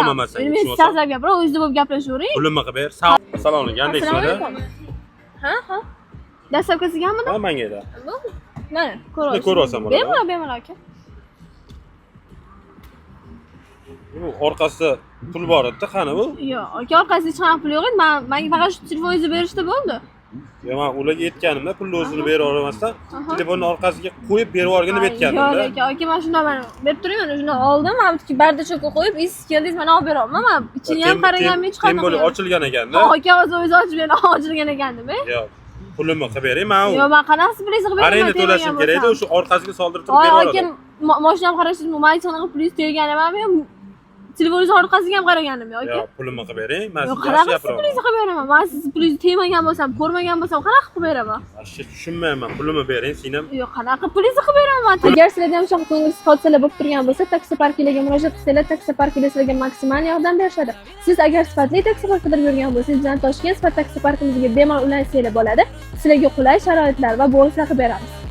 olmamasang. Men sizlarga gapira, o'zingizda bo'lib gaplashavering. Pulimni qilib ber. Assalomu alaykum. Qandaysizlar? Ha. Dastavkasiganmidi? Ha, menga eda. Mana, ko'ryapsan buni. Bemalol aka. Bu orqasida pul bor edi, qani bu? Yo'q, aka orqasida hech qanaqa pul yo'q edi. Menga faqat shu telefoningizni berishdi bo'ldi. Yo, men ularga aytganimda, pulni o'zini berib olmasdan, telefonni orqasiga qo'yib berib olgin deb aytgandim-da. Yo'q, aka, men shunday men berib turing, men shunday oldim. Men bardachokka qo'yib, siz keldingiz, men olib beraman. Men ichini ham qaraganman, hech qanaqa. Tem bo'lib ochilgan ekanda. Aka, o'zingiz ochib bering, ochilgan ekanmi? Yo'q. Pulimni qilib bering, men yo'q, men qanaqasi pulingizni qilib beraman? Arenda to'lashim kerak edi, o'sha orqasiga soldirib turib berib olaman. Aka, mashinam qarashingiz, men hech qanaqa pulingiz tegani emasmi? Telefoningiz orqasiga ham qaragandim yo'q aka. Yo'q, pulimni qilib bering. Men sizga yaxshi gapiraman. Pulingizni qilib beraman. Men siz pulingizni tegmagan bo'lsam, ko'rmagan bo'lsam, qanaqa qilib beraman? Yaxshi tushunmayman. Pulimni bering, senam. Yo'q, qanaqa pulingizni qilib beraman? Agar sizlarda ham shunaqa ko'ngilsiz hodisalar bo'lib turgan bo'lsa, taksi parkinglarga murojaat qilsanglar, taksi parkida sizlarga maksimal yordam berishadi. Siz agar sifatli taksi park qidirib yurgan bo'lsangiz, bizdan Toshkent sifat taksi parkimizga bemalol ulansanglar bo'ladi. Sizlarga qulay sharoitlar va bonuslar qilib beramiz.